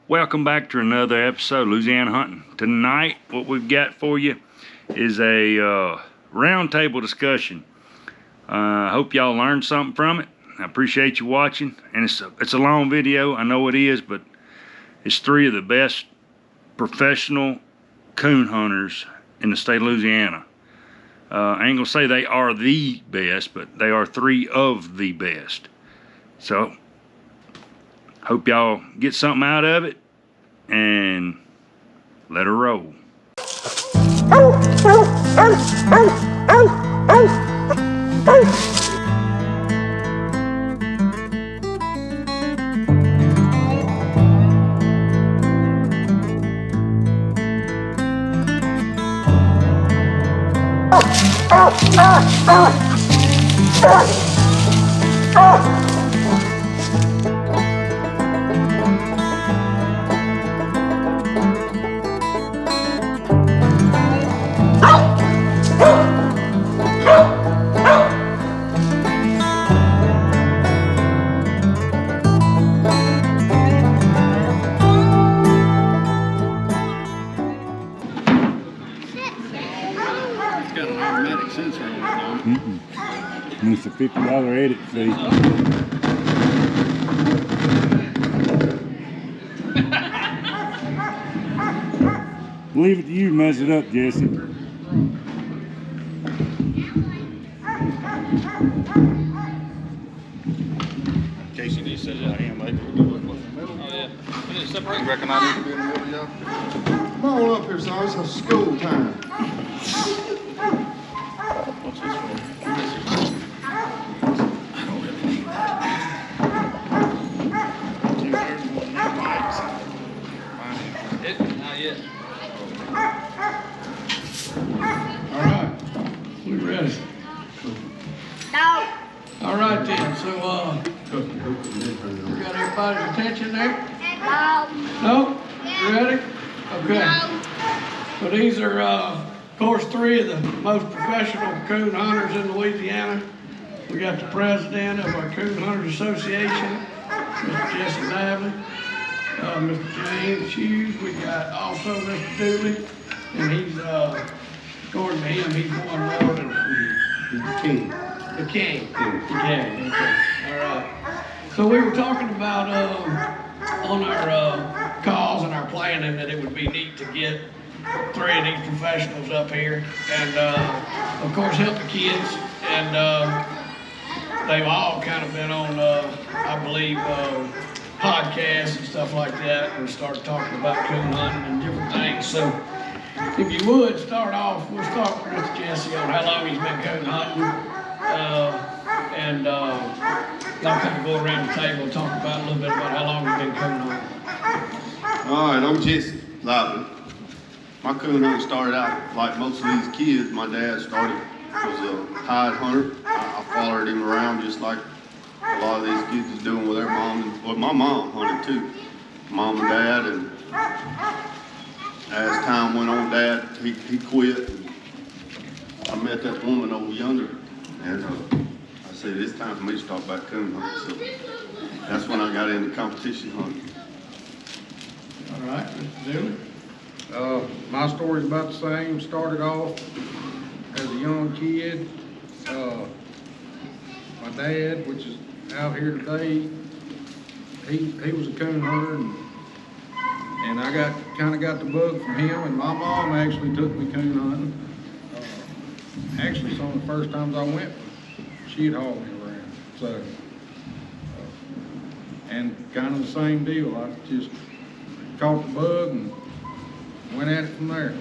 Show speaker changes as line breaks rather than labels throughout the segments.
Welcome back to another episode of Louisiana Hunting. Tonight, what we've got for you is a roundtable discussion. I hope y'all learned something from it. I appreciate you watching. And it's a long video, I know it is, but it's three of the best professional coon hunters in the state of Louisiana. I ain't gonna say they are the best, but they are three of the best. So, hope y'all get something out of it, and let her roll.
It's a $50 edit fee. Leave it to you to mess it up, Jesse.
Casey needs to set it out here, mate. Oh, yeah. You reckon I need to be in the middle, y'all?
Come on up here, son. It's school time.
What's this for? Not yet.
All right, we ready?
No.
All right then, so we got everybody's attention there?
No.
No? You ready? Okay. So these are, of course, three of the most professional coon hunters in Louisiana. We got the president of our Coon Hunters Association, Mr. Jesse Lively, Mr. James Hughes. We got also Mr. Dooley, and he's, according to him, he's one more than
The king.
the king. The king, okay. All right. So we were talking about on our calls and our planning that it would be neat to get three of these professionals up here and of course help the kids, and they've all kind of been on I believe podcasts and stuff like that, and started talking about coon hunting and different things. So if you would start off, we'll start with Mr. Jesse on how long he's been coon hunting, and I'll kind of go around the table and talk about a little bit about how long you've been coon hunting.
All right, I'm Jesse Lively. My coon hunting started out like most of these kids. My dad was a hide hunter. I followed him around just like a lot of these kids is doing with their mom. Well, my mom hunted too, mom and dad, and as time went on, Dad, he quit. And I met that woman over yonder, and I said, it's time for me to start back coon hunting. So that's when I got into competition hunting.
All right, Mr. Dooley.
My story's about the same. Started off as a young kid. My dad, which is out here today, he was a coon hunter, and I kind of got the bug from him. And my mom actually took me coon hunting. Actually, some of the first times I went, she'd haul me around. So, and kind of the same deal. I just caught the bug and went at it from there.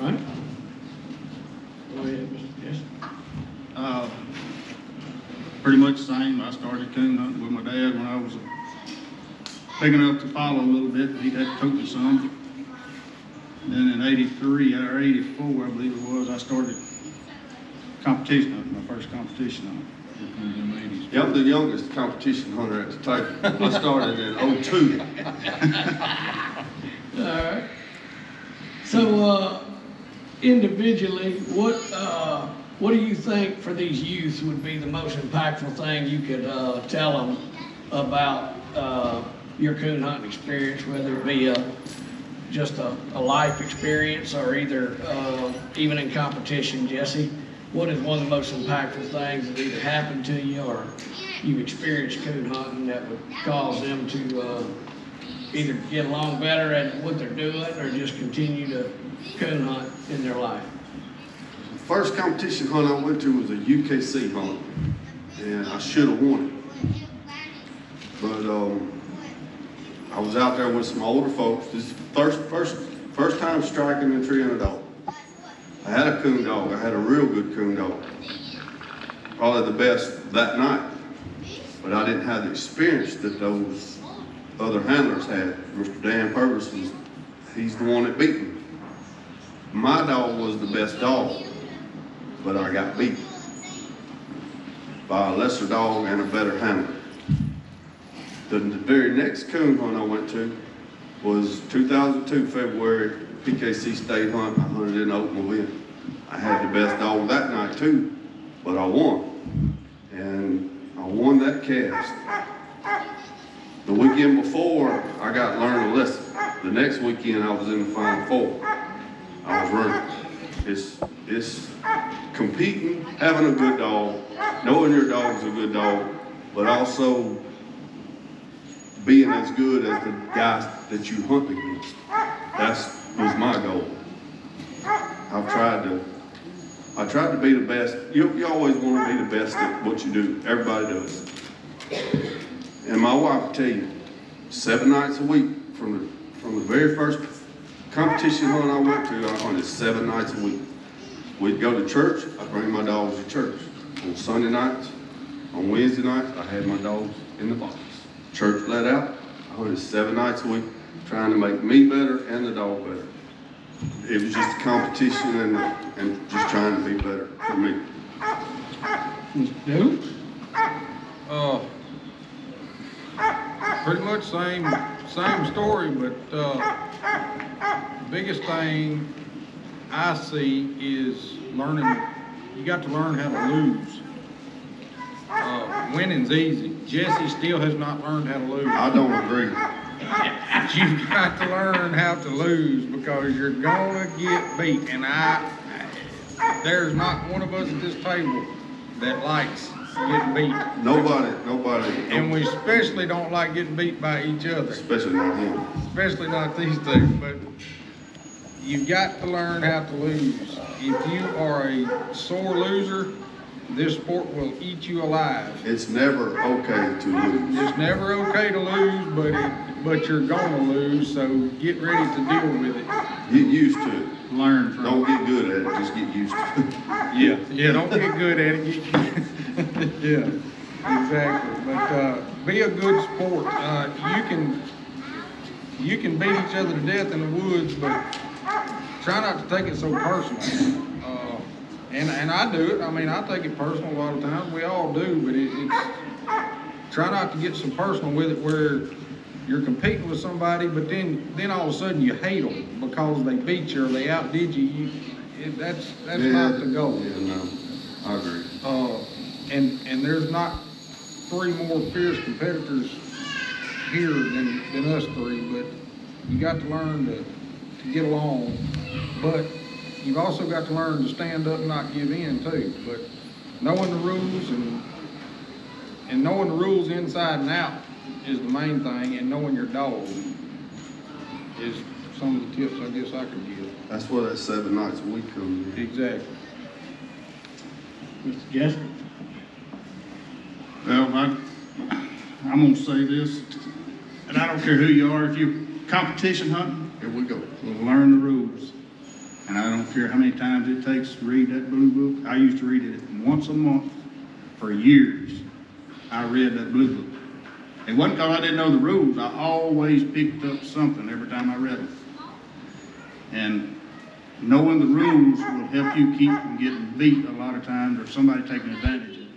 All right. Go ahead, Mr. Jesse.
Pretty much the same. I started coon hunting with my dad when I was big enough to follow a little bit. He'd had to coach me some. Then in 83 or 84, I believe it was, I started competition hunting, my first competition hunting. In the 80s.
Yeah, I'm the youngest competition hunter at the table. I started in 02.
All right. So, individually, what do you think for these youth would be the most impactful thing you could tell them about your coon hunting experience, whether it be just a life experience or either even in competition, Jesse? What is one of the most impactful things that either happened to you or you've experienced coon hunting that would cause them to either get along better at what they're doing or just continue to coon hunt in their life?
The first competition hunt I went to was a UKC hunt, and I should have won it. But I was out there with some older folks. This is first time striking and treeing a dog. I had a coon dog. I had a real good coon dog. Probably the best that night. But I didn't have the experience that those other handlers had. Mr. Dan Purvis he's the one that beat me. My dog was the best dog, but I got beat by a lesser dog and a better handler. The very next coon hunt I went to was 2002 February PKC state hunt. I hunted in Oakmobile. I had the best dog that night too, but I won. And I won that cast. The weekend before, I got to learn a lesson. The next weekend, I was in the Final Four. I was running. It's competing, having a good dog, knowing your dog's a good dog, but also being as good as the guys that you hunt against. That was my goal. I tried to be the best. You always want to be the best at what you do. Everybody does. And my wife will tell you, 7 nights a week from the very first competition hunt I went to, I hunted 7 nights a week. We'd go to church, I'd bring my dogs to church. On Sunday nights, on Wednesday nights, I had my dogs in the box. Church let out, I hunted 7 nights a week, trying to make me better and the dog better. It was just a competition and just trying to be better for me.
Dude?
Pretty much same story, but the biggest thing I see is learning. You got to learn how to lose. Winning's easy. Jesse still has not learned how to lose.
I don't agree.
You've got to learn how to lose because you're gonna get beat. And there's not one of us at this table that likes getting beat.
Nobody.
And we especially don't like getting beat by each other.
Especially not him.
Especially not these two. But you've got to learn how to lose. If you are a sore loser, this sport will eat you alive.
It's never okay to lose.
It's never okay to lose, but you're gonna lose, so get ready to deal with it.
Get used to it.
Learn from
Don't get good at it, just get used to it.
Yeah, don't get good at it. Yeah, exactly. But be a good sport. You can beat each other to death in the woods, but try not to take it so personal. And I do it. I mean, I take it personal a lot of times. We all do, but it's try not to get so personal with it where you're competing with somebody, but then all of a sudden you hate them because they beat you or they outdid you. That's not the goal.
Yeah, no, I agree.
And there's not 3 more fierce competitors here than us 3, but you got to learn to get along. But you've also got to learn to stand up and not give in too. But knowing the rules and knowing the rules inside and out is the main thing, and knowing your dog is some of the tips I guess I could give.
That's where that 7 nights a week comes in.
Exactly.
Mr. Jesse?
Well, I'm gonna say this, and I don't care who you are, if you're competition hunting, here we go. We'll learn the rules. And I don't care how many times it takes to read that blue book. I used to read it once a month for years. I read that blue book. It wasn't because I didn't know the rules. I always picked up something every time I read them. And knowing the rules will help you keep from getting beat a lot of times or somebody taking advantage of you.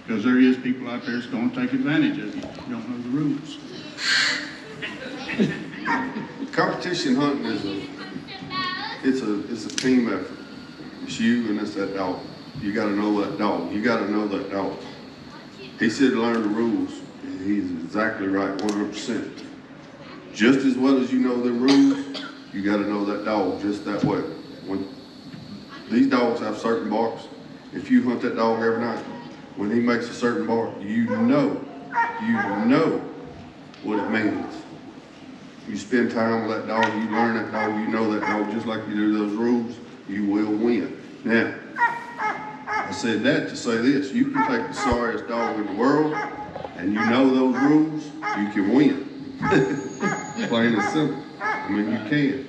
Because there is people out there that's going to take advantage of you if you don't know the rules.
Competition hunting is a team effort. It's you and it's that dog. You got to know that dog. You got to know that dog. He said learn the rules. he's exactly right, 100%. Just as well as you know them rules, you gotta know that dog just that way. When these dogs have certain barks, if you hunt that dog every night, when he makes a certain bark, you know what it means. You spend time with that dog, you learn that dog, you know that dog, just like you do those rules, you will win. Now, I said that to say this, you can take the sorriest dog in the world, and you know those rules, you can win. Plain and simple. I mean, you can.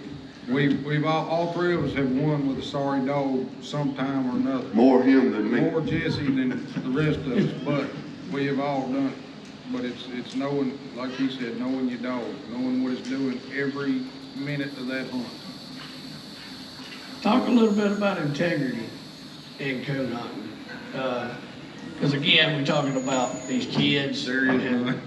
We've all three of us have won with a sorry dog sometime or another.
More him than me.
More Jesse than the rest of us, but we have all done it. But it's knowing, like he said, knowing your dog, knowing what it's doing every minute of that hunt.
Talk a little bit about integrity in coon hunting. Because again, we're talking about these kids
There is none.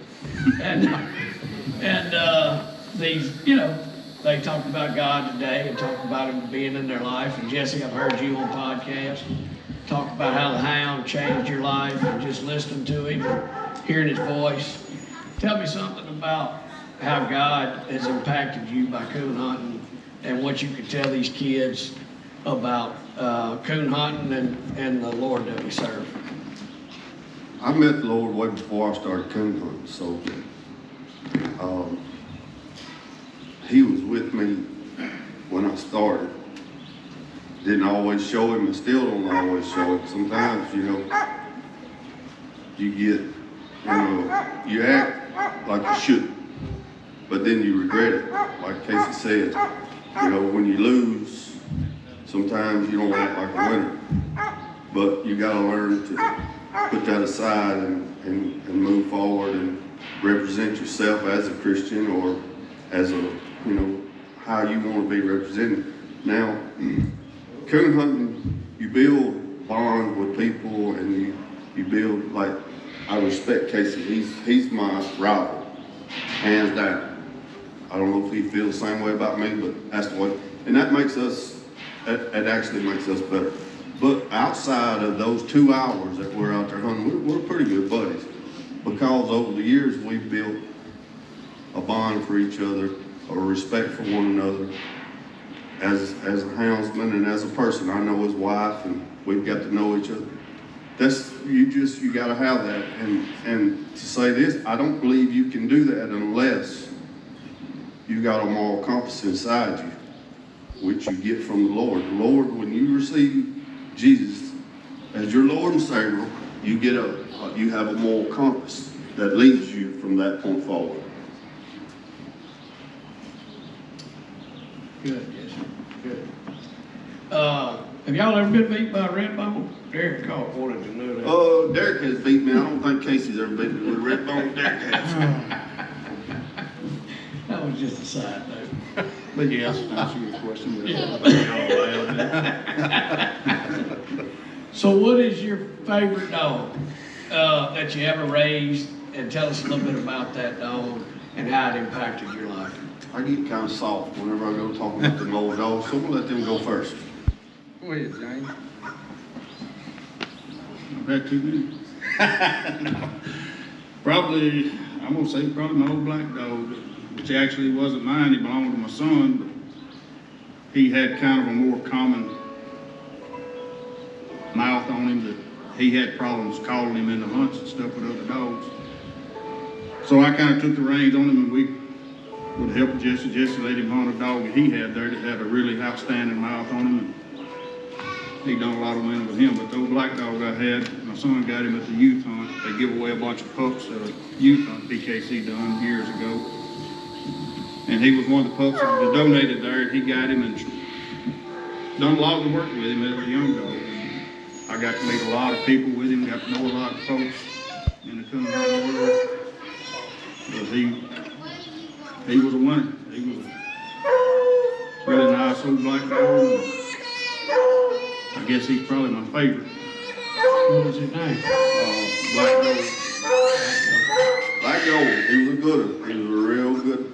and these, you know, they talked about God today and talked about him being in their life. And Jesse, I've heard you on podcast talk about how the hound changed your life and just listening to him and hearing his voice. Tell me something about how God has impacted you by coon hunting and what you could tell these kids about coon hunting and the Lord that we serve.
I met the Lord way before I started coon hunting, so he was with me when I started. Didn't always show him and still don't always show him. Sometimes, you know, you get, you act like you should, but then you regret it. Like Casey said, you know, when you lose, sometimes you don't act like a winner, but you gotta learn to put that aside and move forward and represent yourself as a Christian or as a, you know, how you want to be represented. Now, coon hunting, you build bonds with people and you build, like, I respect Casey. He's my rival, hands down. I don't know if he feels the same way about me, but that's the way. And that makes us, it actually makes us better. But outside of those 2 hours that we're out there hunting, we're pretty good buddies. Because over the years, we've built a bond for each other, a respect for one another. As a houndsman and as a person, I know his wife and we've got to know each other. That's, you gotta have that. And to say this, I don't believe you can do that unless you got a moral compass inside you, which you get from the Lord. The Lord, when you receive Jesus as your Lord and Savior, you have a moral compass that leads you from that point forward.
Good, yes, good. Have y'all ever been beat by a red bone? Derek Call wanted to know that.
Derek has beat me. I don't think Casey's ever beat me with a red bone. Derek has.
That was just a side note.
But yes, to answer your question.
So what is your favorite dog that you ever raised? And tell us a little bit about that dog and how it impacted your life.
I get kind of soft whenever I go talking about them old dogs, so we'll let them go first.
Go ahead, James.
Back to me. No. Probably, I'm gonna say probably my old black dog, which actually wasn't mine, he belonged to my son, but he had kind of a more common mouth on him that he had problems calling him in the hunts and stuff with other dogs. So I kind of took the reins on him and we would help Jesse. Jesse let him hunt a dog that he had there that had a really outstanding mouth on him. And he done a lot of winning with him, but the old black dog I had, my son got him at the youth hunt. They give away a bunch of pups at a youth hunt BKC done years ago. And he was one of the pups that was donated there, and he got him and done a lot of the work with him as a young dog. And I got to meet a lot of people with him, got to know a lot of folks in the Coonhunting world. But he was a winner. He was a really nice old black dog. I guess he's probably my favorite.
What was his name?
Black Gold.
Black Gold, he was a good one. He was a real good one.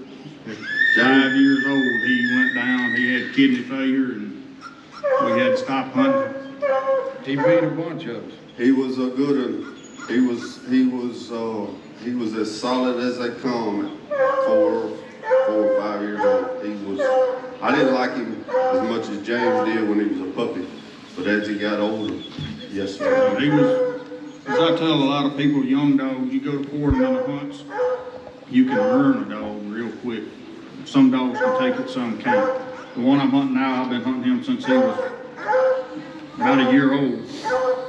5 years old, he went down. He had kidney failure, and we had to stop hunting.
He beat a bunch of us.
He was a good one. He was as solid as they come at 4 or 5 years old. I didn't like him as much as James did when he was a puppy, but as he got older, yes sir.
He was, as I tell a lot of people, young dogs, you go to quarter in the hunts, you can learn a dog real quick. Some dogs can take it, some can't. The one I'm hunting now, I've been hunting him since he was about a year old.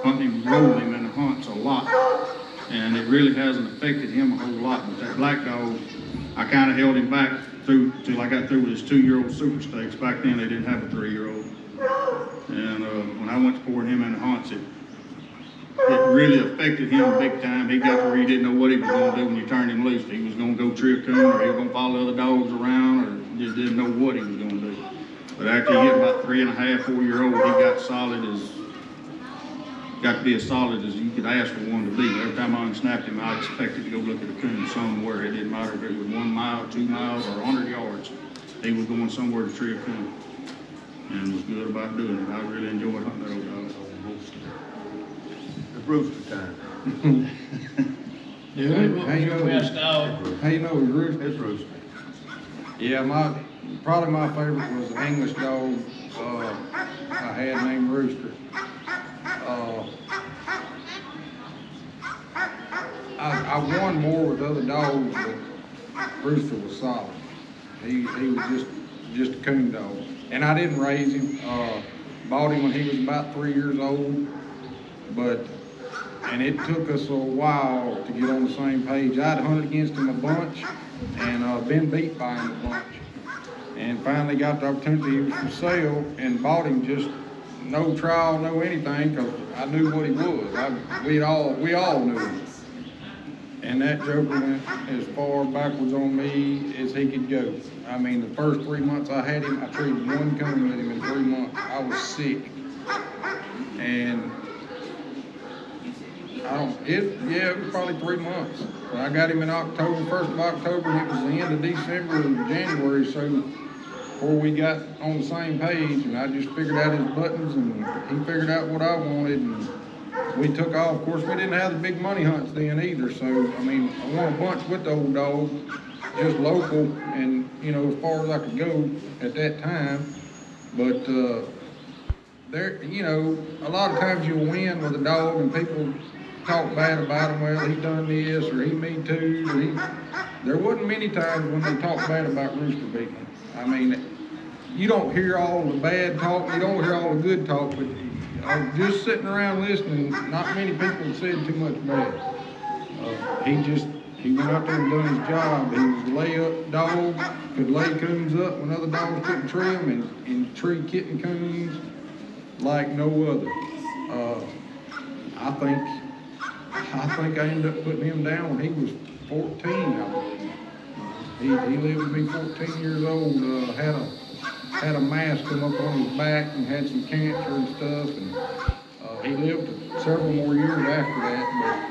Hunting him, rolling him in the hunts a lot. And it really hasn't affected him a whole lot. But that black dog, I kind of held him back till I got through with his 2-year-old super stakes. Back then they didn't have a 3-year-old. And when I went to pouring him in the hunts, it really affected him big time. He got to where he didn't know what he was going to do when you turned him loose. He was going to go tree a coon, or he was going to follow other dogs around, or just didn't know what he was going to do. But after he hit about 3.5, 4-year-old, he got to be as solid as you could ask for one to be. Every time I unsnapped him, I expected to go look at a coon somewhere. It didn't matter if it was 1 mile, 2 miles, or 100 yards. He was going somewhere to tree a coon, and was good about doing it. I really enjoyed hunting that old dog.
The rooster time.
How you know best dog?
How you know it's rooster?
It's rooster.
Yeah, probably my favorite was an English dog I had named Rooster. I won more with other dogs, but Rooster was solid. He was just a coon dog. And I didn't raise him. Bought him when he was about 3 years old, and it took us a while to get on the same page. I'd hunted against him a bunch and been beat by him a bunch. And finally got the opportunity, he was for sale, and bought him just no trial, no anything, because I knew what he was. We all knew him. And that joker went as far backwards on me as he could go. I mean, the first 3 months I had him, I treated 1 coon with him in 3 months. I was sick. And it was probably 3 months. But I got him in October, 1st of October, and it was the end of December and January, so before we got on the same page, and I just figured out his buttons, and he figured out what I wanted, and we took off. Of course, we didn't have the big money hunts then either, so, I mean, I won a bunch with the old dog, just local, and, as far as I could go at that time. But, a lot of times you'll win with a dog, and people talk bad about him. Well, he done this, or he me too, or there wasn't many times when they talked bad about Rooster beating him. I mean, you don't hear all the bad talk, you don't hear all the good talk, but just sitting around listening, not many people said too much bad. He went out there and done his job. He was a lay-up dog, could lay coons up when other dogs couldn't tree them, and tree kitten coons like no other. I think I ended up putting him down when he was 14, I believe. He lived to be 14 years old, had a mass come up on his back and had some cancer and stuff, and he lived several more years after that,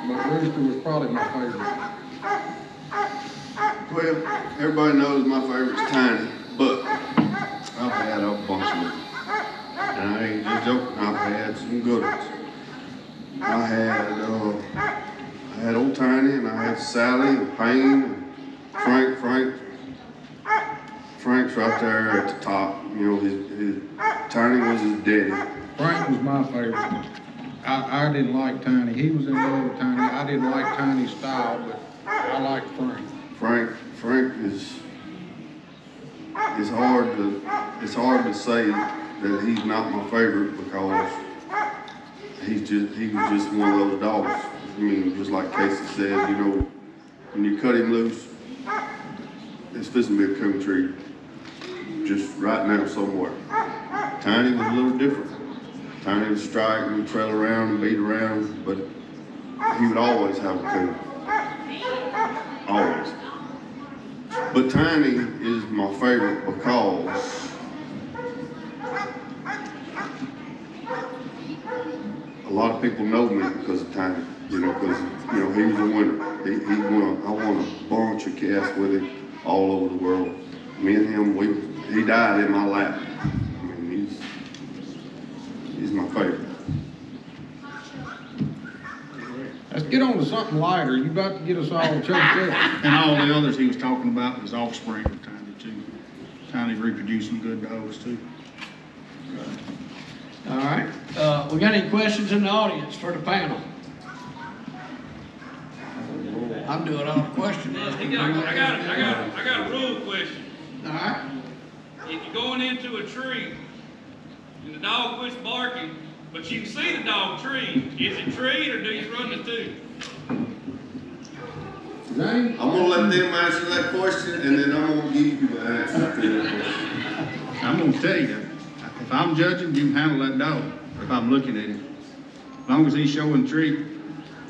but Rooster was probably my favorite.
Well, everybody knows my favorite's Tiny, but I've had a bunch of them. And I ain't just joking, I've had some good ones. I had old Tiny, and I had Sally and Payne and Frank. Frank's right there at the top. His Tiny was his daddy.
Frank was my favorite. I didn't like Tiny. He was in love with Tiny. I didn't like Tiny's style, but I liked Frank. Frank is. It's hard to say that he's not my favorite, because he was just one of those dogs. I mean, just like Casey said, when you cut him loose, it's fixing to be a coon tree just right now somewhere. Tiny was a little different. Tiny would strike and trail around and beat around, but he would always have a coon. Always. But Tiny is my favorite because a lot of people know me because of Tiny. Because he was a winner. I won a bunch of casts with him all over the world. Me and him, he died in my lap. I mean, he's my favorite.
Let's get
on to something lighter. You about to get us all choked up.
And all the others he was talking about, his offspring were tiny too. Tiny reproducing good dogs too.
All right, we got any questions in the audience for the panel? I'm doing all the question asking.
I got a rule question.
All right,
If you're going into a tree and the dog quits barking, but you can see the dog tree, is it treed or do you run the two?
James?
I'm gonna let them answer that question, and then I'm gonna give you the answer to that question.
I'm gonna tell you, if I'm judging, you can handle that dog, if I'm looking at him. As long as he's showing tree,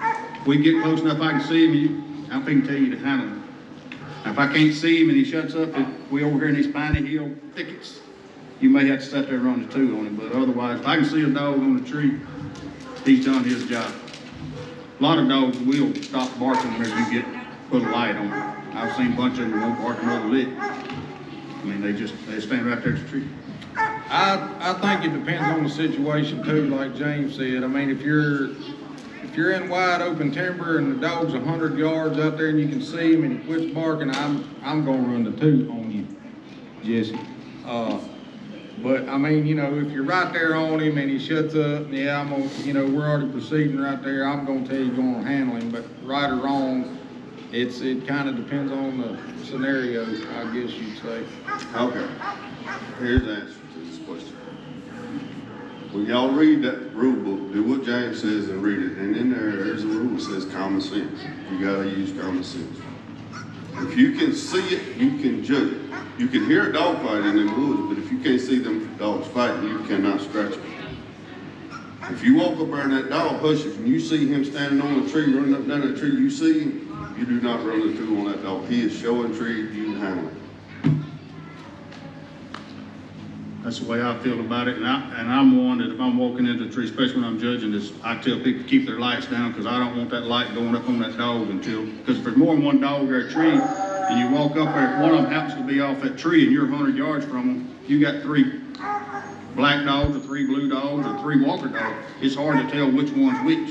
if we get close enough I can see him, I can tell you to handle him. Now, if I can't see him and he shuts up, if we over here in these spiny hill thickets, you may have to sit there and run the two on him, but otherwise, if I can see a dog on the tree, he's done his job. A lot of dogs will stop barking whenever you put a light on them. I've seen a bunch of them won't bark another lick. I mean, they stand right there at the tree.
I think it depends on the situation too, like James said. I mean, if you're in wide open timber and the dog's 100 yards out there and you can see him and he quits barking, I'm gonna run the two on you, Jesse. But I mean, you know, if you're right there on him and he shuts up, yeah, I'm gonna, you know, we're already proceeding right there. I'm gonna tell you you're gonna handle him, but right or wrong, it kind of depends on the scenario, I guess you'd say.
Okay, here's the answer to this question. When y'all read that rule book, do what James says and read it, and in there's a rule that says common sense. You gotta use common sense. If you can see it, you can judge it. You can hear a dog fight in the woods, but if you can't see them dogs fighting, you cannot scratch them. If you walk up there and that dog hushes and you see him standing on the tree, running up down that tree, you see him, you do not run the two on that dog. He is showing tree, you handle it.
That's the way I feel about it, and I'm one that if I'm walking into a tree, especially when I'm judging this, I tell people to keep their lights down, because I don't want that light going up on that dog because if there's more than one dog or a tree, and you walk up there, if one of them happens to be off that tree and you're 100 yards from them, you got 3 black dogs or 3 blue dogs or 3 walker dogs. It's hard to tell which one's which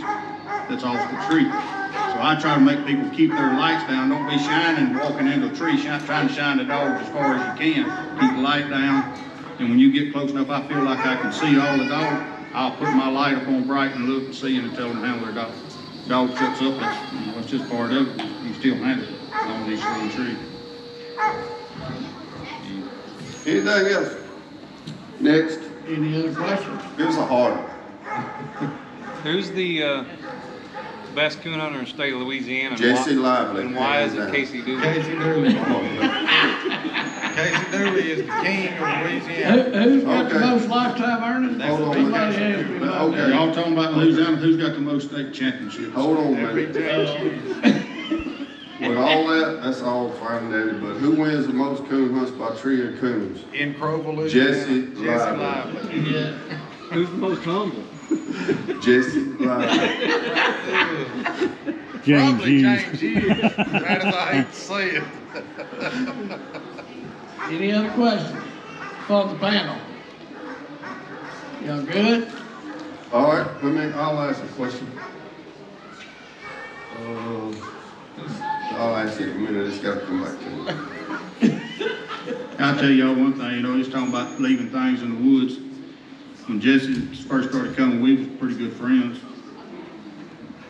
that's off the tree. So I try to make people keep their lights down. Don't be shining, walking into a tree, trying to shine the dogs as far as you can. Keep the light down. And when you get close enough, I feel like I can see all the dogs, I'll put my light up on bright and look and see and tell them to handle their dog. Dog shuts up, that's just part of it. You still handle it as long as he's showing tree.
Anything else? Next.
any other questions?
Here's a hard one.
Who's the best coon hunter in the state of Louisiana?
Jesse Lively.
And why is it Casey Dooley?
Casey Dooley. Casey Dooley is the king of Louisiana.
Who's got the
Okay.
most lifetime earnings?
Hold on.
Somebody asked me about
Okay.
that.
Y'all talking about Louisiana, who's got the most state championships?
Hold on, man. With all that, that's all fine and dandy, but who wins the most coon hunts by tree and coons?
In Crowville, Louisiana.
Jesse
Jesse
Lively.
Lively.
Yeah.
Who's the most humble?
Jesse Lively.
James
Probably
Hughes.
James Hughes. That is, I hate to say it.
Any other questions from the panel? Y'all good?
All right, I'll ask a question. I'll ask it in a minute, it's gotta come back to me.
I'll tell y'all one thing, you know, he's talking about leaving things in the woods. When Jesse first started coming, we was pretty good friends.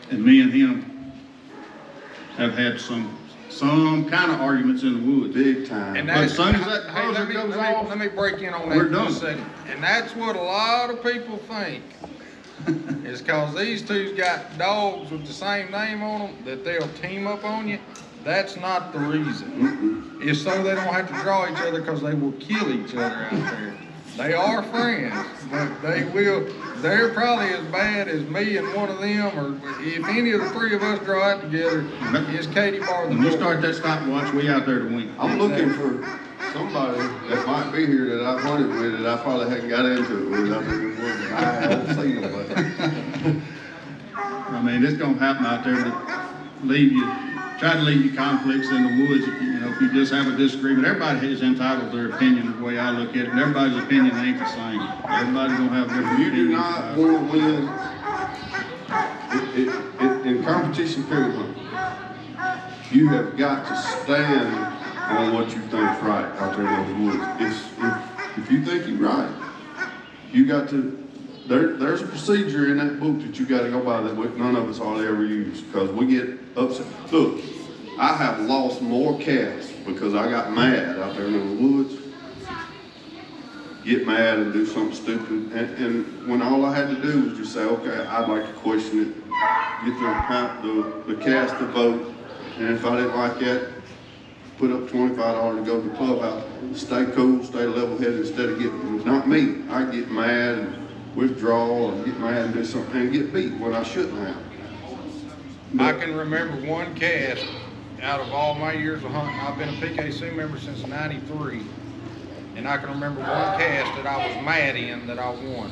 And me and him have had some kind of arguments in the woods.
Big time.
And
But
that's,
as soon as that
hey,
buzzer goes off,
let me break in on
we're
that for a
done.
second. And that's what a lot of people think. Is cause these two's got dogs with the same name on them, that they'll team up on you. That's not the reason. It's so they don't have to draw each other, cause they will kill each other out there. They are friends, but they're probably as bad as me and one of them, or if any of the 3 of us draw out together, is Katie Bar the
when you
door.
start that stopwatch, we out there to win.
I'm looking for somebody that might be here that I've hunted with that I probably hadn't got into it with. I've been working. I haven't seen nobody.
I mean, it's gonna happen out there to try to leave you conflicts in the woods, if you just have a disagreement. Everybody is entitled to their opinion, the way I look at it, and everybody's opinion ain't the same. Everybody's gonna have different
You do
opinions.
not want to win in in competition coon hunting, you have got to stand on what you think's right out there in those woods. If you think you're right, you got to. There's a procedure in that book that you got to go by that none of us hardly ever use because we get upset. Look, I have lost more casts because I got mad out there in the woods. Get mad and do something stupid, and when all I had to do was just say, okay, I'd like to question it, get the cast to vote, and if I didn't like that, put up $25 to go to the clubhouse, stay cool, stay level-headed instead of getting, not me, I get mad and withdraw or get mad and do something and get beat when I shouldn't have.
I can remember one cast out of all my years of hunting. I've been a PKC member since '93, and I can remember one cast that I was mad in that I won.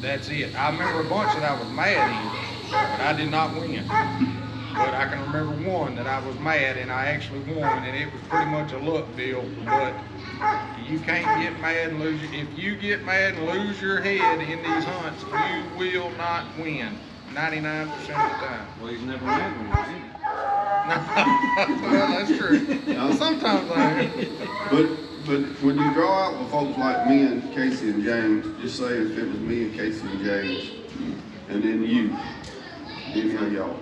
That's it. I remember a bunch that I was mad in, but I did not win. But I can remember one that I was mad and I actually won, and it was pretty much a luck deal. But you can't get mad and lose. If you get mad and lose your head in these hunts, you will not win 99% of the time.
Well, he's never mad when he's in it.
Well, that's true.
Now,
Sometimes I am.
But when you draw out with folks like me and Casey and James, just say if it was me and Casey and James, and then you, any of y'all,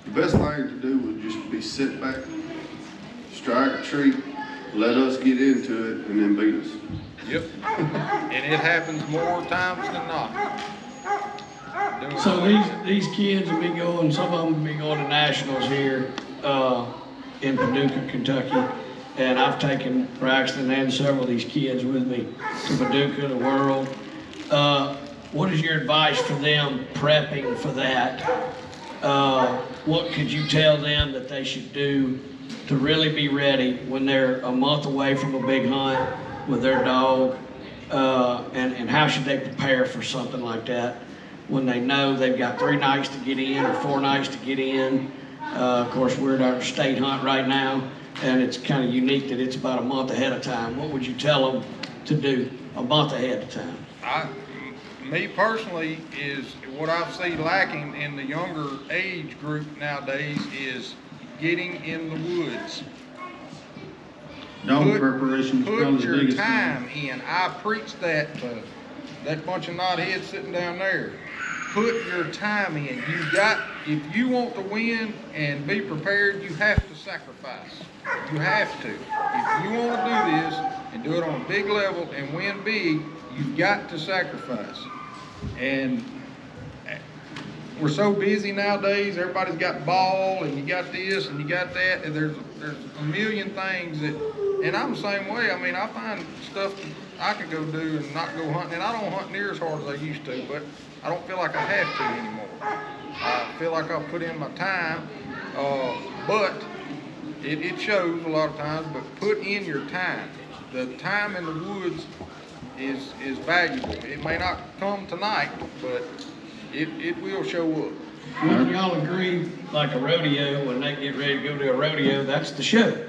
the best thing to do would just be sit back, strike a treat, let us get into it, and then beat us.
Yep. And it happens more times than not.
So these kids will be going, some of them will be going to nationals here in Paducah, Kentucky. And I've taken Braxton and several of these kids with me to Paducah, the World. What is your advice for them prepping for that? What could you tell them that they should do to really be ready when they're a month away from a big hunt with their dog? And how should they prepare for something like that when they know they've got 3 nights to get in or 4 nights to get in? Of course, we're at our state hunt right now, and it's kind of unique that it's about a month ahead of time. What would you tell them to do a month ahead of time?
Me personally, is what I've seen lacking in the younger age group nowadays is getting in the woods.
Dog preparation is probably
Put
the
your
biggest
time
thing.
in. I preach that to that bunch of knotheads sitting down there. Put your time in. If you want to win and be prepared, you have to sacrifice. You have to. If you want to do this and do it on a big level and win big, you've got to sacrifice. And we're so busy nowadays, everybody's got ball and you got this and you got that, and there's a million things that, and I'm the same way. I mean, I find stuff that I could go do and not go hunting, and I don't hunt near as hard as I used to, but I don't feel like I have to anymore. I feel like I've put in my time, but it shows a lot of times, but put in your time. The time in the woods is valuable. It may not come tonight, but it will show up.
Wouldn't y'all agree, like a rodeo, when they get ready to go to a rodeo, that's the show,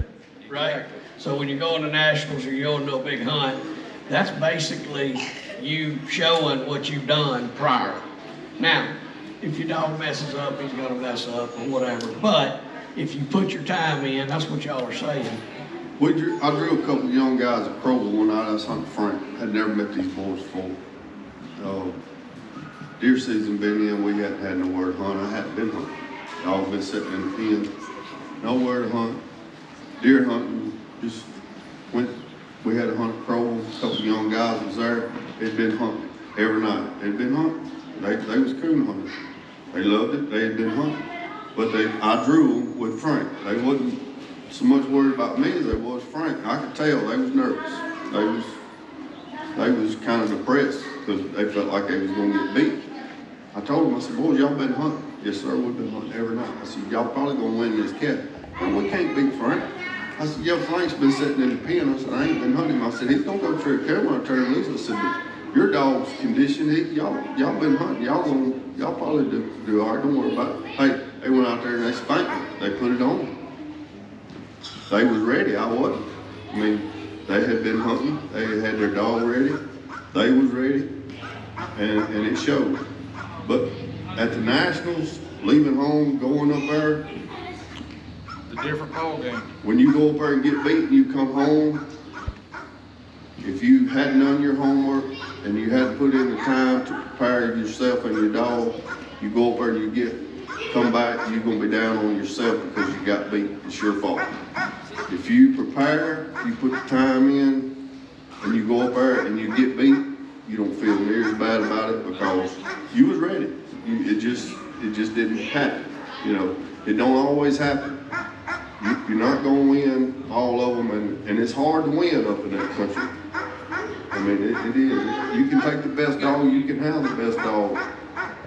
right?
Exactly.
So when you're going to nationals or you're going to a big hunt, that's basically you showing what you've done prior. Now, if your dog messes up, he's gonna mess up or whatever, but if you put your time in, that's what y'all are saying.
I drew a couple of young guys at Crowell one night. I was hunting Frank. Had never met these boys before. Deer season been in. We hadn't had nowhere to hunt. I hadn't been hunting. Y'all been sitting in the pen, nowhere to hunt. Deer hunting, just went. We had a hunt at Crowell. A couple of young guys was there. They'd been hunting every night. They'd been hunting. They was coon hunters. They loved it. They had been hunting. But I drew them with Frank. They wasn't so much worried about me as they was Frank. I could tell they was nervous. They was kind of depressed because they felt like they was going to get beat. I told them, I said, boys, y'all been hunting? Yes, sir, we've been hunting every night. I said, y'all probably going to win this cat. Well, we can't beat Frank. I said, yeah, Frank's been sitting in the pen. I said, I ain't been hunting him. I said, he's going to go through a cow when I turn him loose. I said, but your dog's conditioned. Y'all been hunting. Y'all probably do all right. Don't worry about it. Hey, they went out there and they spanked me. They put it on. They was ready. I wasn't. I mean, they had been hunting. They had their dog ready. They was ready, and it showed. But at the Nationals, leaving home, going up there,
The different ball game.
when you go up there and get beat and you come home, if you hadn't done your homework and you hadn't put in the time to prepare yourself and your dog, you go up there and come back, you're gonna be down on yourself because you got beat. It's your fault. If you prepare, you put the time in, and you go up there and you get beat, you don't feel near as bad about it because you was ready. It just didn't happen. You know, it don't always happen. You're not gonna win all of them, and it's hard to win up in that country. I mean, it is. You can take the best dog, you can have the best dog,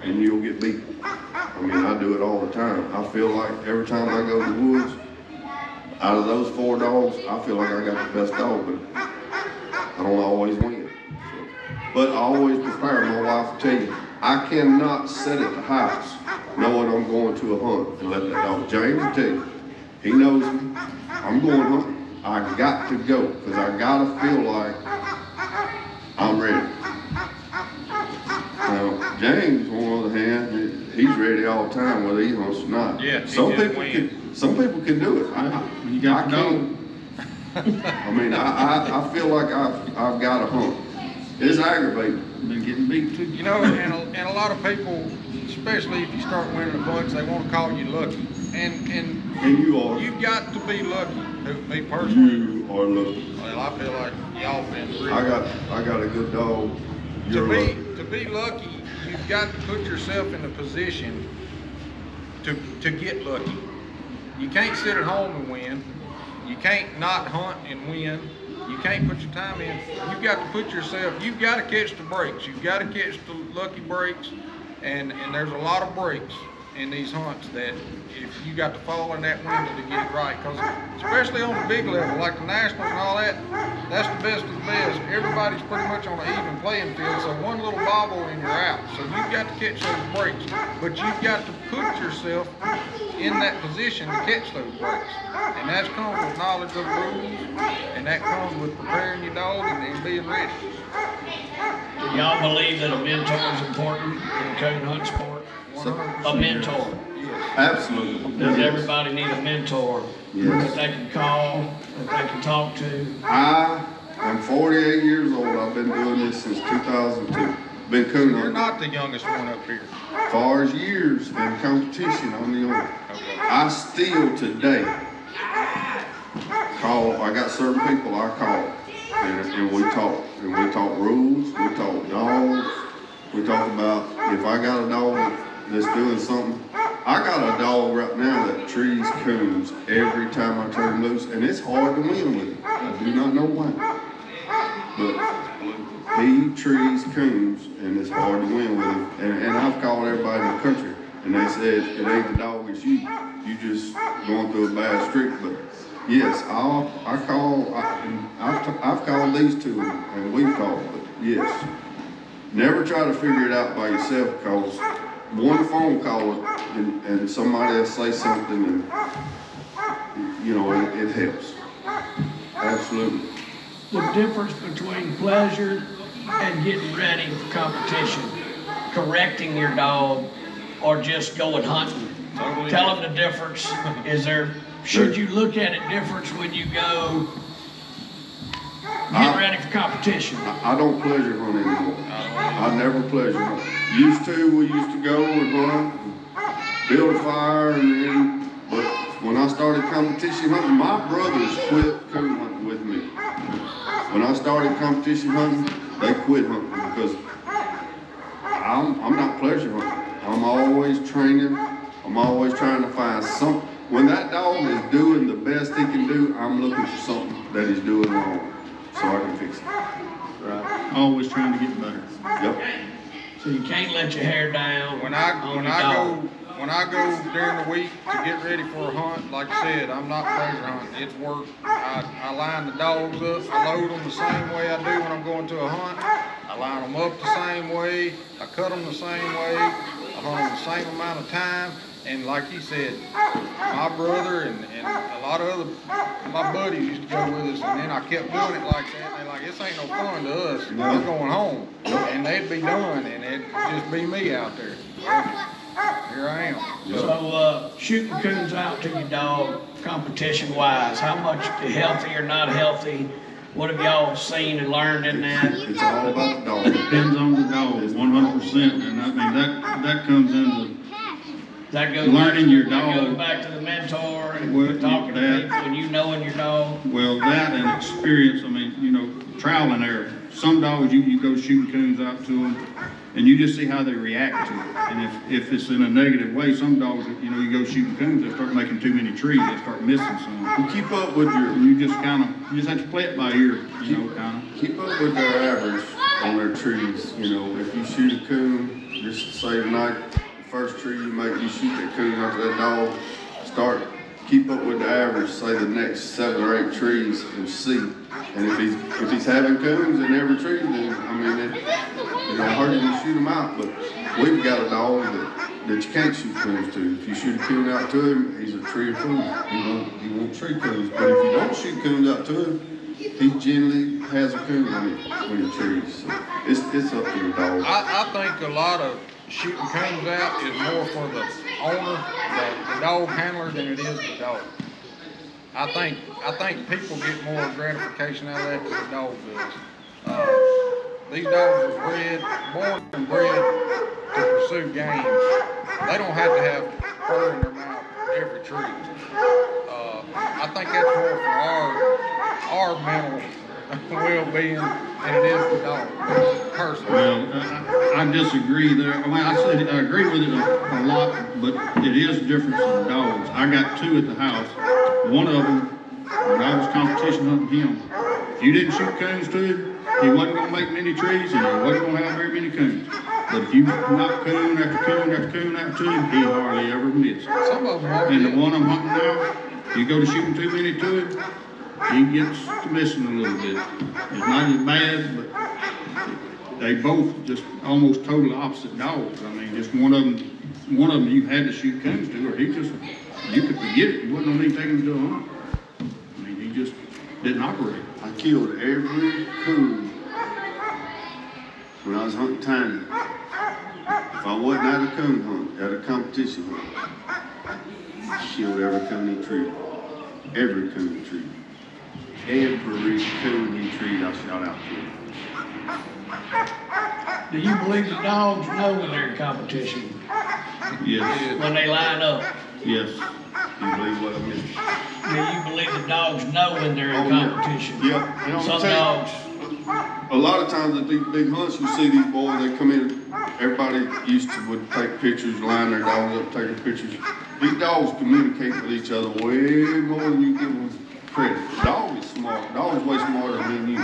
and you'll get beat. I mean, I do it all the time. I feel like every time I go to the woods, out of those 4 dogs, I feel like I got the best dog, but I don't always win. So, but I always prepare. My wife will tell you, I cannot sit at the house knowing I'm going to a hunt and let that dog. James will tell you, he knows me. I'm going hunting. I got to go because I gotta feel like I'm ready. Now, James, on the other hand, he's ready all the time, whether he hunts or not.
Yeah,
some people can do it.
When you got
I
the dog.
can't. I mean, I feel like I've got to hunt. It's aggravating.
Been getting beat too.
You know, and a lot of people, especially if you start winning a bunch, they want to call you lucky. And
you are.
you've got to be lucky. Me personally,
You are lucky.
well, I feel like y'all been really
I got a good dog. You're lucky.
to be lucky, you've got to put yourself in a position to get lucky. You can't sit at home and win. You can't not hunt and win. You can't put your time in. You've got to put yourself, you've got to catch the breaks. You've got to catch the lucky breaks. And there's a lot of breaks in these hunts that if you got to fall in that window to get it right, because especially on the big level, like the Nationals and all that, that's the best of the best. Everybody's pretty much on an even playing field, so one little bobble and you're out. So you've got to catch those breaks, but you've got to put yourself in that position to catch those breaks. And that comes with knowledge of the rules, and that comes with preparing your dog and being ready.
Do y'all believe that a mentor is important in the coon hunt sport? A mentor.
Absolutely.
Does everybody need a mentor
Yes.
that they can call, that they can talk to?
I am 48 years old. I've been doing this since 2002. Been coon
You're
hunting.
not the youngest one up here.
As far as years in competition, I'm the only. I still today call. I got certain people I call, and we talk. And we talk rules. We talk dogs. We talk about if I got a dog that's doing something. I got a dog right now that trees coons every time I turn him loose, and it's hard to win with him. I do not know why, but he trees coons, and it's hard to win with him. And I've called everybody in the country, and they said it ain't the dog, it's you. You just going through a bad streak. But yes, I've called these two, and we've talked. But yes, never try to figure it out by yourself, because one phone call and somebody will say something, and you know it helps. Absolutely.
The difference between pleasure and getting ready for competition, correcting your dog, or just going hunting.
Totally.
Tell them the difference. Should you look at it difference when you go get ready for competition?
I don't pleasure hunt anymore. I never pleasure hunt. We used to go and hunt, and build a fire, but when I started competition hunting, my brothers quit coon hunting with me. When I started competition hunting, they quit hunting because I'm not pleasure hunting. I'm always training. I'm always trying to find something. When that dog is doing the best he can do, I'm looking for something that he's doing wrong so I can fix it.
Right. Always trying to get better.
Yep.
So you can't let your hair down.
When I go during the week to get ready for a hunt, like I said, I'm not pleasure hunting. It's work. I line the dogs up. I load them the same way I do when I'm going to a hunt. I line them up the same way. I cut them the same way. I hunt them the same amount of time. And like he said, my brother and a lot of my buddies used to go with us, and then I kept doing it like that. And they're like, this ain't no fun to us. We're going home. And they'd be done, and it'd just be me out there. here I am.
So, shooting coons out to your dog, competition-wise, how much healthy or not healthy? What have y'all seen and learned in that?
It's all about the dog.
Depends on the dog, 100%, and I mean, that comes into
That goes
learning your
That
dog.
goes back to the mentor and
Well,
talking to
that-
people and you knowing your dog.
Well, that and experience, I mean, you know, trial and error. Some dogs, you go shooting coons out to them, and you just see how they react to it. And if it's in a negative way, some dogs, you know, you go shooting coons, they start making too many trees, they start missing some.
You keep up with your,
And you just have to play it by ear, you know, kind of.
keep up with their average on their trees. You know, if you shoot a coon, just say tonight, the first tree you make, you shoot that coon after that dog, keep up with the average, say the next 7 or 8 trees and see. And if he's having coons in every tree, then, I mean, it hurt him to shoot him out, but we've got a dog that you can't shoot coons to. If you shoot a coon out to him, he's a tree fool. He won't tree coons. But if you don't shoot coons out to him, he generally has a coon when he trees. So it's up to your dog.
I think a lot of shooting coons out is more for the owner, the dog handler, than it is the dog. I think people get more gratification out of that than the dog does. These dogs are born and bred to pursue game. They don't have to have fur in their mouth every tree. I think that's more for our mental well-being than it is the dog, personally.
Well, I disagree there. I mean, I agree with it a lot, but it is different from dogs. I got 2 at the house. One of them, when I was competition hunting him, if you didn't shoot coons to him, he wasn't gonna make many trees and he wasn't gonna have very many coons. But if you knock coon after coon after coon out to him, he hardly ever missed.
Some of them are.
And the one I'm hunting now, you go to shooting too many to him, he gets to missing a little bit. It's not as bad, but they both just almost totally opposite dogs. I mean, just one of them you had to shoot coons to, or you could forget it. You wasn't gonna need taking him to a hunt. I mean, he just didn't operate.
I killed every coon when I was hunting tiny. If I wasn't at a coon hunt, at a competition hunt, I killed every coon he treated. Every coon he treated. Every coon he treated, I shot out to him.
Do you believe the dogs know when they're in competition?
Yes,
When they line up?
yes.
You believe what I mean?
Do you believe the dogs know when they're in
Oh, yeah.
competition?
Yeah. You know what I'm
Some
saying?
dogs,
A lot of times at these big hunts, you see these boys, they come in, everybody used to would take pictures, line their dogs up, taking pictures. These dogs communicate with each other way more than you give them credit. Dog is smart. Dog is way smarter than you.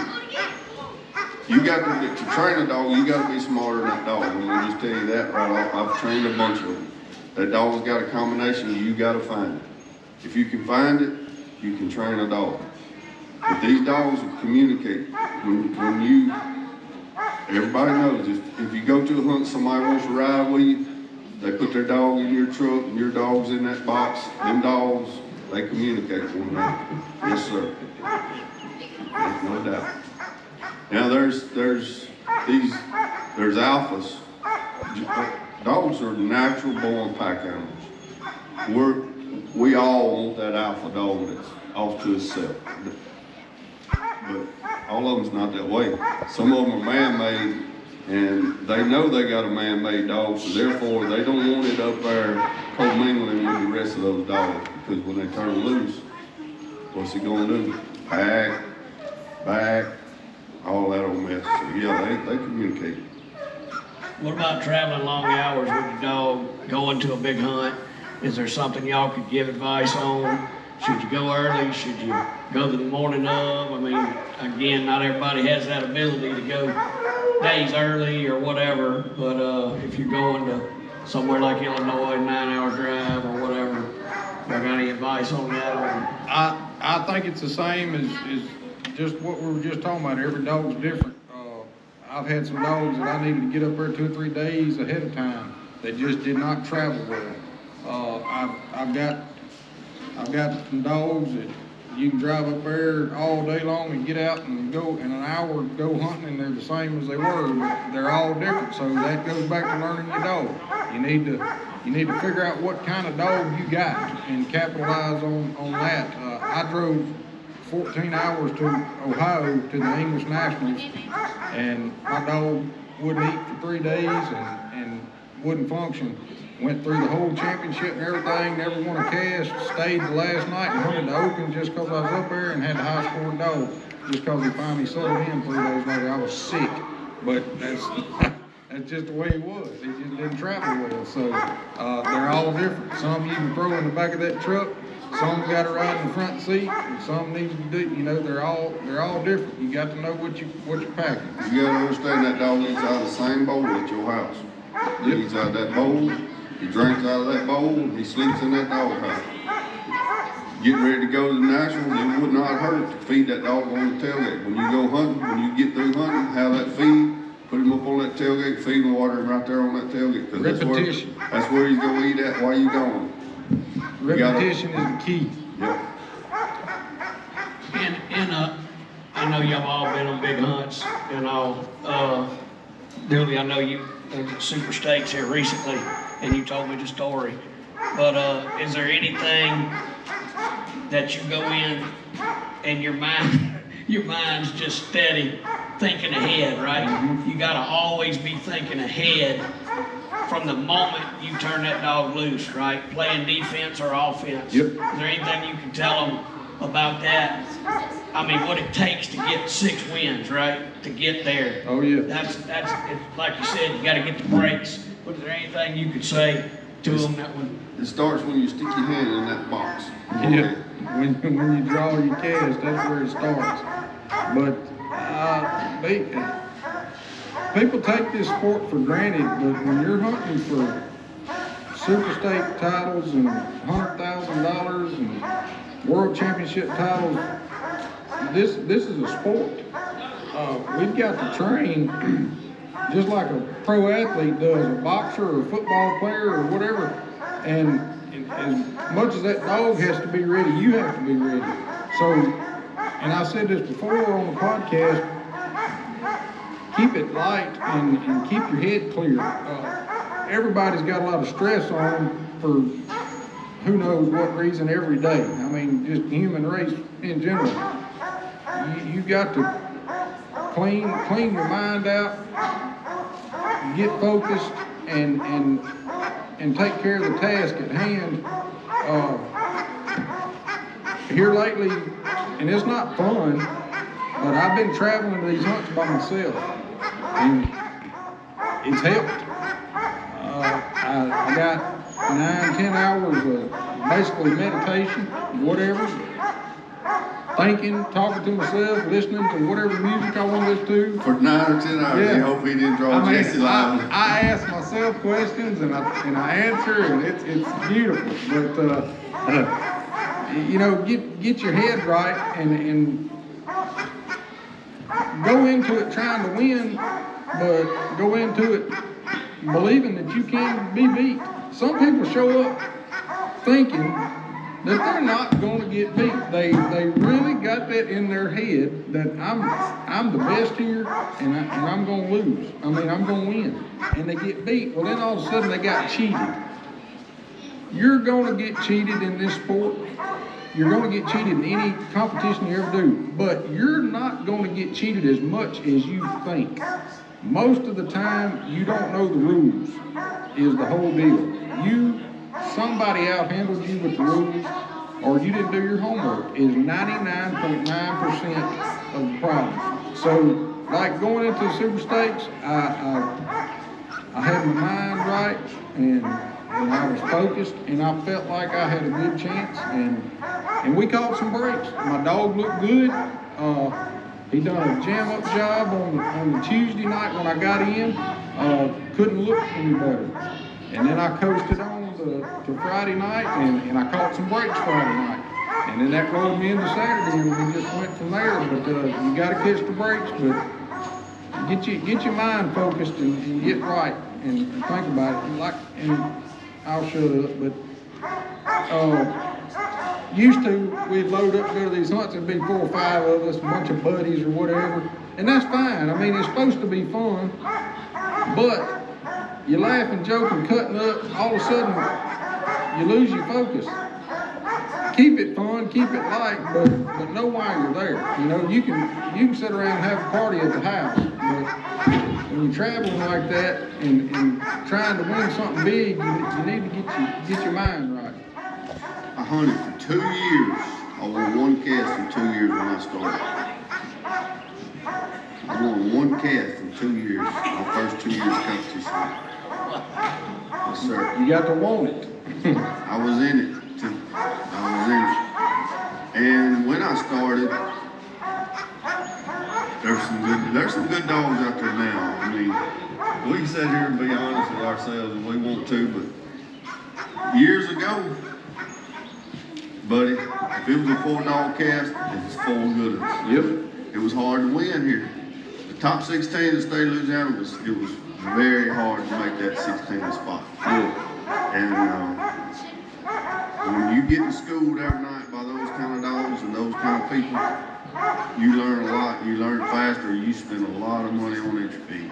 You got to train a dog, you got to be smarter than that dog. I'm gonna just tell you that right off. I've trained a bunch of them. That dog's got a combination, you got to find it. If you can find it, you can train a dog. But these dogs will communicate. When you, everybody knows, if you go to a hunt, somebody wants to ride with you, they put their dog in your truck and your dog's in that box. Them dogs, they communicate with one another. Yes, sir. There's no doubt. Now there's alphas. Dogs are natural born pack animals. We all want that alpha dog that's off to itself. But all of them's not that way. Some of them are man-made, and they know they got a man-made dog, so therefore they don't want it up there commingling with the rest of those dogs, because when they turn loose, what's he gonna do? Back, all that old mess. So yeah, they communicate.
what about traveling long hours with your dog, going to a big hunt? Is there something y'all could give advice on? Should you go early? Should you go the morning of? I mean, again, not everybody has that ability to go days early or whatever, but if you're going to somewhere like Illinois, 9-hour drive or whatever, y'all got any advice on that?
I think it's the same as just what we were just talking about. Every dog's different. I've had some dogs that I needed to get up there 2 or 3 days ahead of time that just did not travel well. I've got some dogs that you can drive up there all day long and get out and go in an hour, go hunting, and they're the same as they were, but they're all different. So that goes back to learning your dog. You need to You need to figure out what kind of dog you got and capitalize on that. I drove 14 hours to Ohio to the English Nationals, and my dog wouldn't eat for 3 days and wouldn't function. Went through the whole championship and everything, never won a cast, stayed the last night and went into Oakland just because I was up there and had the high scoring dog, just because he finally settled in 3 days later. I was sick, but that's just the way he was. He just didn't travel well. So they're all different. Some you can throw in the back of that truck, some got to ride in the front seat, and some need to do. You know, they're all different. You got to know what you're packing.
You gotta understand that dog eats out of the same bowl at your house. He eats out of that bowl, he drinks out of that bowl, and he sleeps in that dog house. Getting ready to go to the Nationals, it would not hurt to feed that dog on the tailgate. When you go hunting, when you get through hunting, have that feed, put him up on that tailgate, feed him, water him right there on that tailgate.
Repetition.
That's where he's gonna eat at while you're gone.
Repetition is the key.
Yep.
And I know y'all all been on big hunts and all. Billy, I know you did super stakes here recently, and you told me the story. But is there anything that you go in and your mind's just steady thinking ahead, right?
Mm-hmm.
You gotta always be thinking ahead from the moment you turn that dog loose, right? Playing defense or offense.
Yep.
Is there anything you can tell them about that? I mean, what it takes to get 6 wins, right? To get there.
Oh yeah.
That's it's, like you said, you got to get the breaks. But is there anything you could say to them that would?
It starts when you stick your hand in that box.
Yeah. When you draw your cast, that's where it starts. But people take this sport for granted, but when you're hunting for super state titles and $100,000 and world championship titles, this is a sport. We've got to train just like a pro athlete does, a boxer or a football player or whatever. And as much as that dog has to be ready, you have to be ready. So, and I said this before on the podcast, keep it light and keep your head clear. Everybody's got a lot of stress on them for who knows what reason every day. I mean, just the human race in general. You got to clean your mind out, get focused, and take care of the task at hand. Here lately, and it's not fun, but I've been traveling to these hunts by myself, and it's helped. I got 9-10 hours of basically meditation, whatever, thinking, talking to myself, listening to whatever music I want to listen to.
For 9 or 10 hours,
Yeah.
you hope he didn't draw Jesse Lyman.
I ask myself questions and I answer, and it's beautiful. But you know, get your head right and go into it trying to win, but go into it believing that you can be beat. Some people show up thinking that they're not going to get beat. They really got that in their head that I'm the best here and I'm going to lose. I mean, I'm going to win. And they get beat. Well, then all of a sudden they got cheated. You're going to get cheated in this sport. You're going to get cheated in any competition you ever do. But you're not going to get cheated as much as you think. Most of the time, you don't know the rules, is the whole deal. Somebody outhandled you with the rules, or you didn't do your homework, is 99.9% of the problem. So, like going into the Super Stakes, I had my mind right, and I was focused, and I felt like I had a good chance, and we caught some breaks. My dog looked good. He done a jam-up job on the Tuesday night when I got in. Couldn't look any better. And then I coasted on to Friday night, and I caught some breaks Friday night. And then that rolled me into Saturday, and we just went from there. But you got to catch the breaks, but get your mind focused and get right and think about it. And I'll shut up, but used to, we'd load up, go to these hunts, it'd be 4 or 5 of us, a bunch of buddies or whatever, and that's fine. I mean, it's supposed to be fun, but you laugh and joke and cutting up, all of a sudden, you lose your focus. Keep it fun, keep it light, but know why you're there. You know, you can sit around and have a party at the house, but when you're traveling like that and trying to win something big, you need to get your mind right.
I hunted for 2 years. I won one cast in 2 years when I started. I won one cast in 2 years, my first 2 years competition. Yes, sir.
You got to want it.
I was in it, too. I was in it. And when I started, there's some good dogs out there now. I mean, we can sit here and be honest with ourselves if we want to, but years ago, buddy, if it was a 4-dog cast, it was 4 good ones.
Yep.
It was hard to win here. The top 16 in the state of Louisiana was very hard to make that 16th spot.
Yeah.
And when you get schooled every night by those kind of dogs and those kind of people, you learn a lot. You learn faster. You spend a lot of money on entry fees.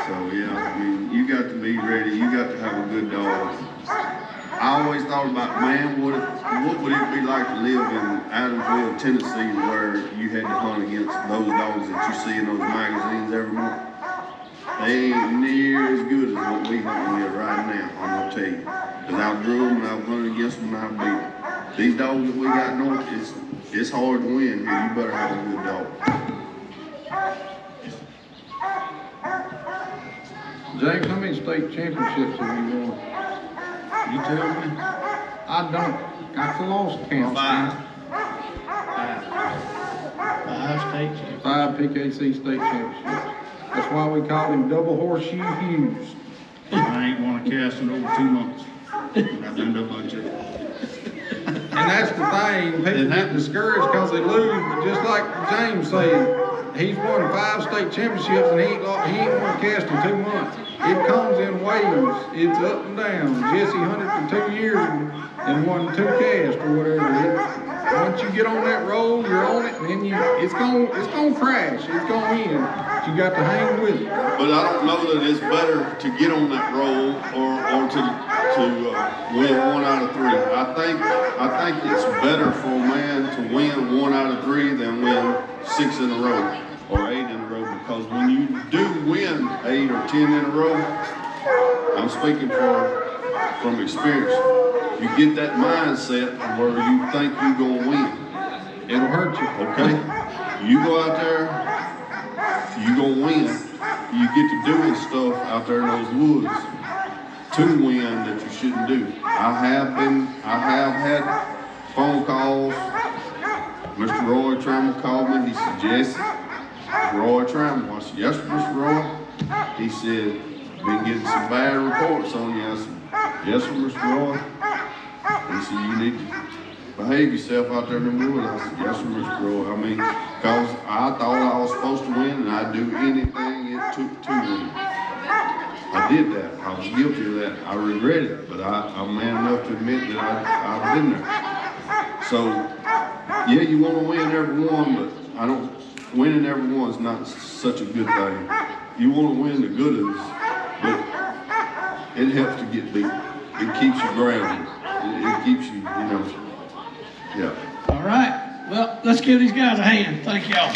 So yeah, I mean, you got to be ready. You got to have a good dog. I always thought about, man, what would it be like to live in Adamsville, Tennessee, where you had to hunt against those dogs that you see in those magazines every month? They ain't near as good as what we hunt with right now, I'm gonna tell you. Because I drew them and I've hunted against them and I beat them. These dogs that we got north, it's hard to win here. You better have a good dog.
James, how many state championships have you won?
You tell me?
I don't. I lost count.
5 state champions.
5 PKC state championships. That's why we call him Double Horseshoe Hughes.
I ain't won a cast in over 2 months. I've done a bunch of it.
And that's the thing, people get discouraged because they lose, but just like James said, he's won 5 state championships and he ain't won a cast in 2 months. It comes in waves, it's up and down. Jesse hunted for 2 years and won 2 casts or whatever. Once you get on that roll, you're on it, and then it's gonna crash, it's gonna end. But you got to hang with it.
But I don't know that it's better to get on that roll or to win 1 out of 3. I think it's better for a man to win 1 out of 3 than win 6 in a row or 8 in a row, because when you do win 8 or 10 in a row, I'm speaking from experience, you get that mindset where you think you're gonna win.
It'll hurt you.
Okay? You go out there, you gonna win. You get to doing stuff out there in those woods to win that you shouldn't do. I have had phone calls. Mr. Roy Trammell called me. He said, Jesse, Roy Trammell. I said, yes, Mr. Roy. He said, been getting some bad reports on you. I said, yes, sir, Mr. Roy. He said, you need to behave yourself out there in the woods. I said, yes, sir, Mr. Roy. I mean, because I thought I was supposed to win and I'd do anything it took to win. I did that. I was guilty of that. I regret it, but I'm man enough to admit that I've been there. So, yeah, you want to win every one, but winning every one is not such a good thing. You want to win the good ones, but it helps to get beat. It keeps you grounded. It keeps you, yeah.
All right. Well, let's give these guys a hand. Thank y'all.